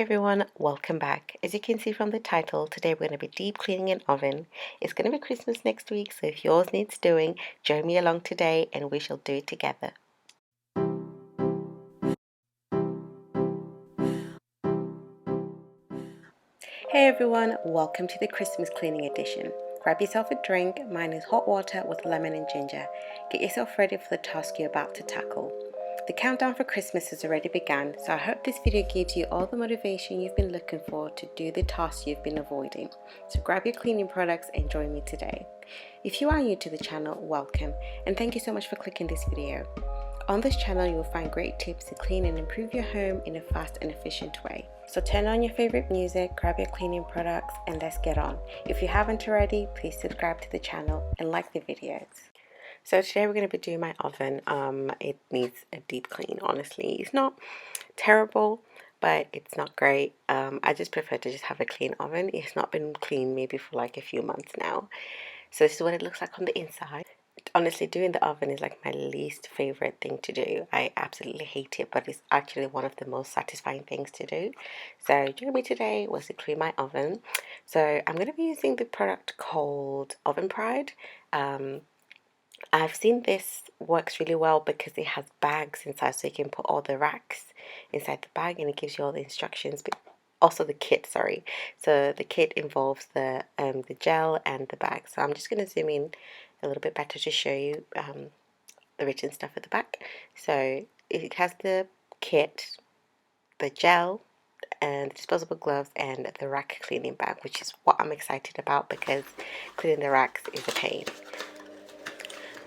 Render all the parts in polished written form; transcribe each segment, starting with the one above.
Everyone, welcome back. As you can see from the title, today we're going to be deep cleaning an oven. It's going to be Christmas next week, so if yours needs doing, join me along today and we shall do it together. Hey everyone, welcome to the Christmas cleaning edition. Grab yourself a drink. Mine is hot water with lemon and ginger. Get yourself ready for the task you're about to tackle. The countdown for Christmas has already begun, so I hope this video gives you all the motivation you've been looking for to do the tasks you've been avoiding. So grab your cleaning products and join me today. If you are new to the channel, welcome, and thank you so much for clicking this video. On this channel, you'll find great tips to clean and improve your home in a fast and efficient way. So turn on your favorite music, grab your cleaning products, and let's get on. If you haven't already, please subscribe to the channel and like the videos. So today we're going to be doing my oven. It needs a deep clean, honestly. It's not terrible, but it's not great. I just prefer to just have a clean oven. It's not been clean maybe for like a few months now. So this is what it looks like on the inside. Honestly, doing the oven is like my least favorite thing to do. I absolutely hate it, but it's actually one of the most satisfying things to do. So joining me today was to clean my oven. So I'm going to be using the product called Brite. I've seen this works really well because it has bags inside, so you can put all the racks inside the bag and it gives you all the instructions, but also the kit, sorry. So the kit involves the gel and the bag. So I'm just going to zoom in a little bit better to show you the written stuff at the back. So it has the kit, the gel, and the disposable gloves and the rack cleaning bag, which is what I'm excited about because cleaning the racks is a pain.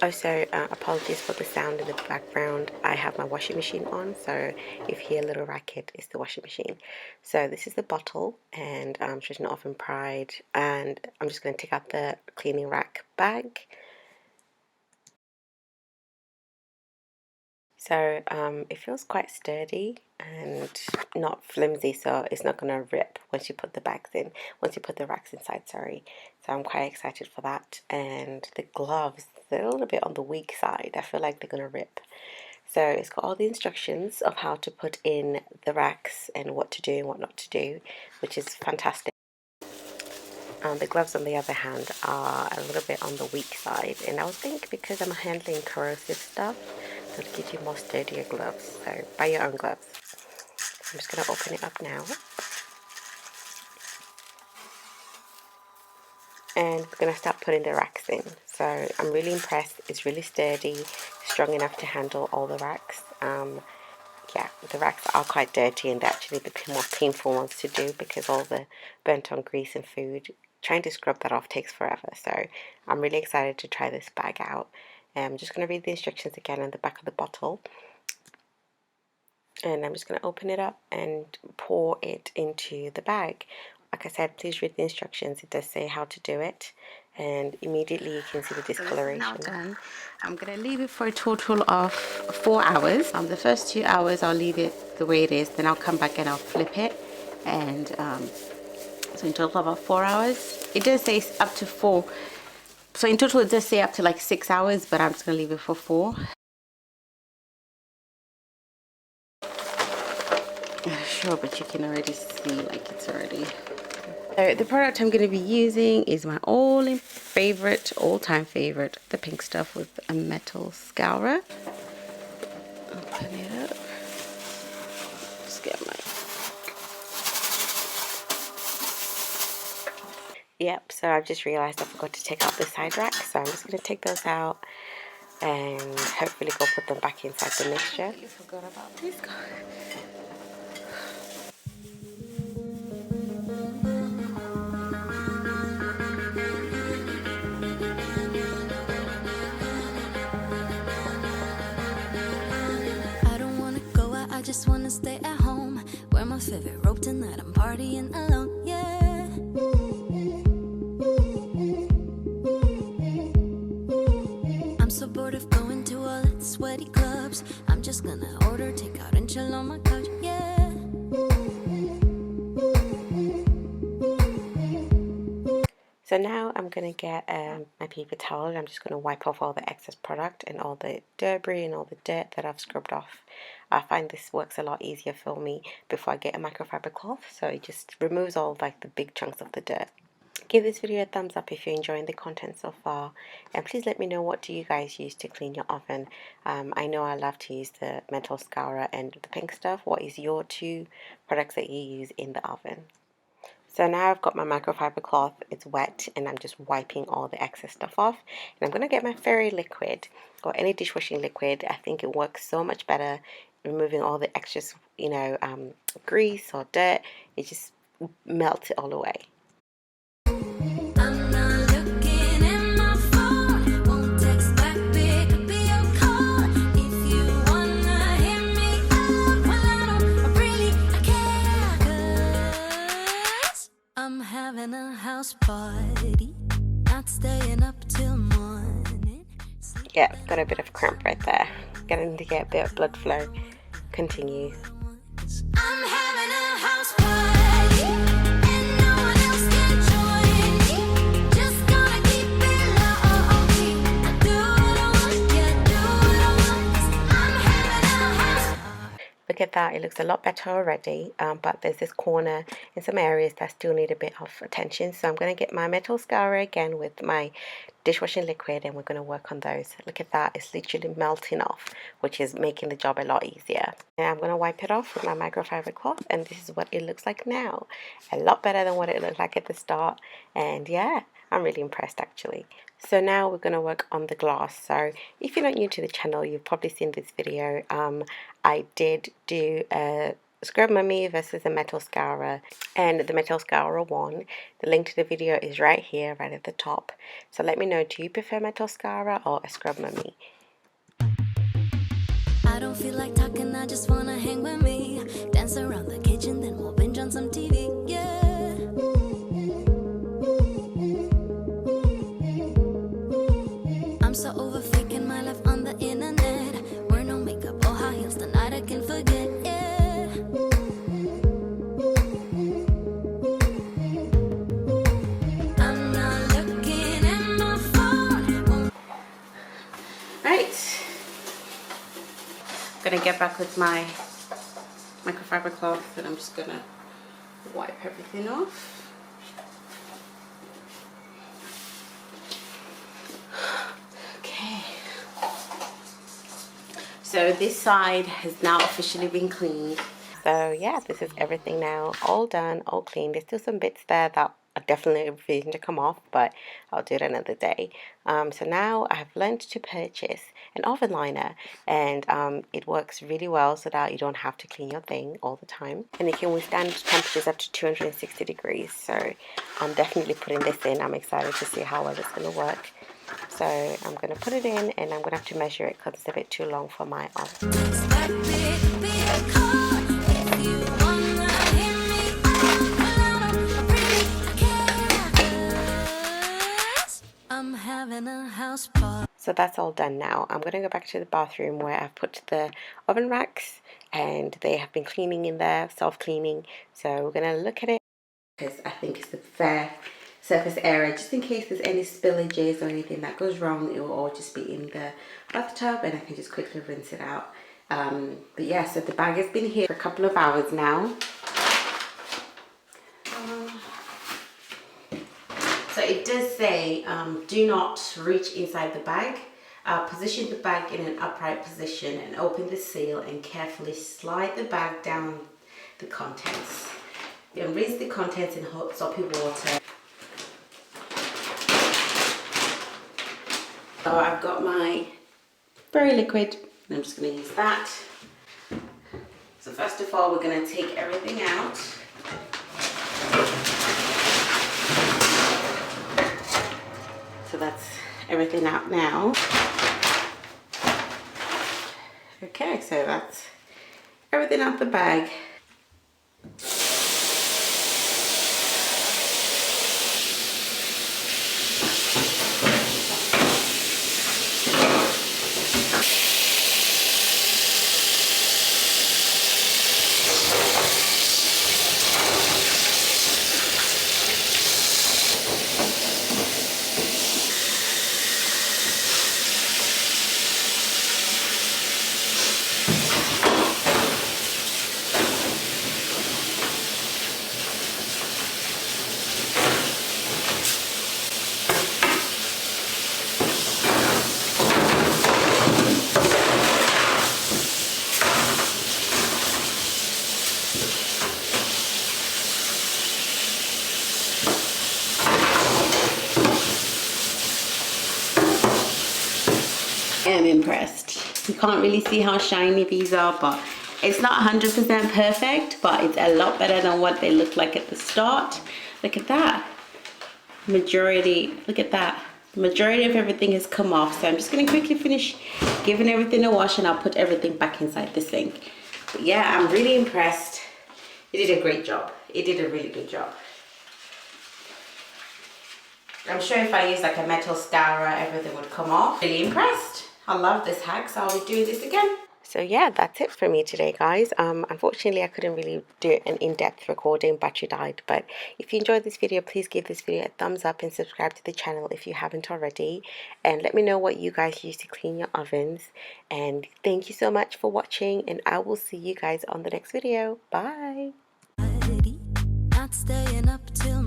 Also, apologies for the sound in the background. I have my washing machine on, so if you hear a little racket, it's the washing machine. So this is the bottle, and it's written Oven Pride, and I'm just going to take out the cleaning rack bag. So it feels quite sturdy and not flimsy, so it's not going to rip once you put the bags in, once you put the racks inside, sorry. So I'm quite excited for that. And the gloves, they're a little bit on the weak side. I feel like they're going to rip. So it's got all the instructions of how to put in the racks and what to do and what not to do, which is fantastic. The gloves, on the other hand, are a little bit on the weak side, and I would think because I'm handling corrosive stuff, so to give you more sturdier gloves. So buy your own gloves. I'm just going to open it up now, and we're going to start putting the racks in. So I'm really impressed. It's really sturdy, strong enough to handle all the racks. Yeah, the racks are quite dirty and they're actually the more painful ones to do because all the burnt on grease and food, trying to scrub that off takes forever. So I'm really excited to try this bag out. I'm just going to read the instructions again on the back of the bottle. And I'm just going to open it up and pour it into the bag. Like I said, please read the instructions. It does say how to do it. And immediately you can see the discoloration. So this is now done. I'm going to leave it for a total of 4 hours. The first 2 hours I'll leave it the way it is. Then I'll come back and I'll flip it. And so in total about 4 hours. It does say up to 4. So in total it does say up to like 6 hours, but I'm just going to leave it for 4. Sure, but you can already see like it's already. So the product I'm going to be using is my all-time favorite, the pink stuff with a metal scourer. Open it up. Just get my. Yep. So I've just realized I forgot to take out the side racks, so I'm just going to take those out and hopefully go put them back inside the mixture. You forgot about this guy. I just wanna stay at home, wear my favorite robe tonight, I'm partying alone, yeah. I'm so bored of going to all the sweaty clubs, I'm just gonna order takeout and chill on my couch, yeah. So now I'm going to get my paper towel and I'm just going to wipe off all the excess product and all the debris and all the dirt that I've scrubbed off. I find this works a lot easier for me before I get a microfiber cloth, so it just removes all like the big chunks of the dirt. Give this video a thumbs up if you're enjoying the content so far, and please let me know, what do you guys use to clean your oven. I know I love to use the metal scourer and the pink stuff. What is your two products that you use in the oven? So now I've got my microfiber cloth, it's wet, and I'm just wiping all the excess stuff off. And I'm going to get my fairy liquid or any dishwashing liquid. I think it works so much better removing all the excess, grease or dirt. It just melts it all away. Having a house party, not staying up till morning. Yeah, got a bit of cramp right there. Getting to get a bit of blood flow. Continue. I'm having a house party, and no one else can join me. Just gonna keep it low-key. I do what I want, yeah, do what I want. 'Cause I'm having a house party. Look at that, it looks a lot better already, but there's this corner in some areas that still need a bit of attention. So I'm going to get my metal scourer again with my dishwashing liquid, and we're going to work on those. Look at that, it's literally melting off, which is making the job a lot easier. And I'm going to wipe it off with my microfiber cloth, and this is what it looks like now. A lot better than what it looked like at the start, and yeah, I'm really impressed actually. So now we're going to work on the glass. So if you're not new to the channel, you've probably seen this video. I did do a scrub mummy versus a metal scourer, and the metal scourer won. The link to the video is right here, right at the top. So let me know, do you prefer metal scourer or a scrub mummy? I don't feel like talking, I just wanna hang with me. Dance around the kitchen, then we'll binge on some TV, yeah. I'm so over faking my life on the internet. Wear no makeup or high heels, tonight I can forget, yeah. I'm not looking at my phone. Right, I'm gonna get back with my microfiber cloth, and I'm just gonna wipe everything off. Okay, so this side has now officially been cleaned. So yeah, this is everything now, all done, all clean. There's still some bits there that are definitely refusing to come off, but I'll do it another day. So now I have learned to purchase an oven liner, and it works really well so that you don't have to clean your thing all the time, and it can withstand temperatures up to 260 degrees. So I'm definitely putting this in. I'm excited to see how well it's going to work. So I'm going to put it in, and I'm going to have to measure it because it's a bit too long for my oven. I'm having a house party. So that's all done now. I'm going to go back to the bathroom where I've put the oven racks, and they have been cleaning in there, self-cleaning. So we're going to look at it, because I think it's the fair surface area, just in case there's any spillages or anything that goes wrong. It will all just be in the bathtub, and I can just quickly rinse it out. But yeah, so the bag has been here for a couple of hours now. So it does say, do not reach inside the bag. Position the bag in an upright position and open the seal, and carefully slide the bag down the contents. Then rinse the contents in hot soapy water. So I've got my berry liquid, and I'm just going to use that. So first of all, we're going to take everything out. So that's everything out now. Okay, so that's everything out the bag. am impressed. You can't really see how shiny these are, but it's not 100% perfect, but it's a lot better than what they looked like at the start. Look at that. Look at that. The majority of everything has come off, so I'm just going to quickly finish giving everything a wash and I'll put everything back inside the sink. But yeah, I'm really impressed. It did a great job. It did a really good job. I'm sure if I use like a metal scourer, everything would come off. Really impressed. I love this hack, so I'll be doing this again. So yeah, that's it for me today, guys. Unfortunately, I couldn't really do an in-depth recording, battery died. But if you enjoyed this video, please give this video a thumbs up and subscribe to the channel if you haven't already. And let me know what you guys use to clean your ovens. And thank you so much for watching, and I will see you guys on the next video. Bye. Not staying up till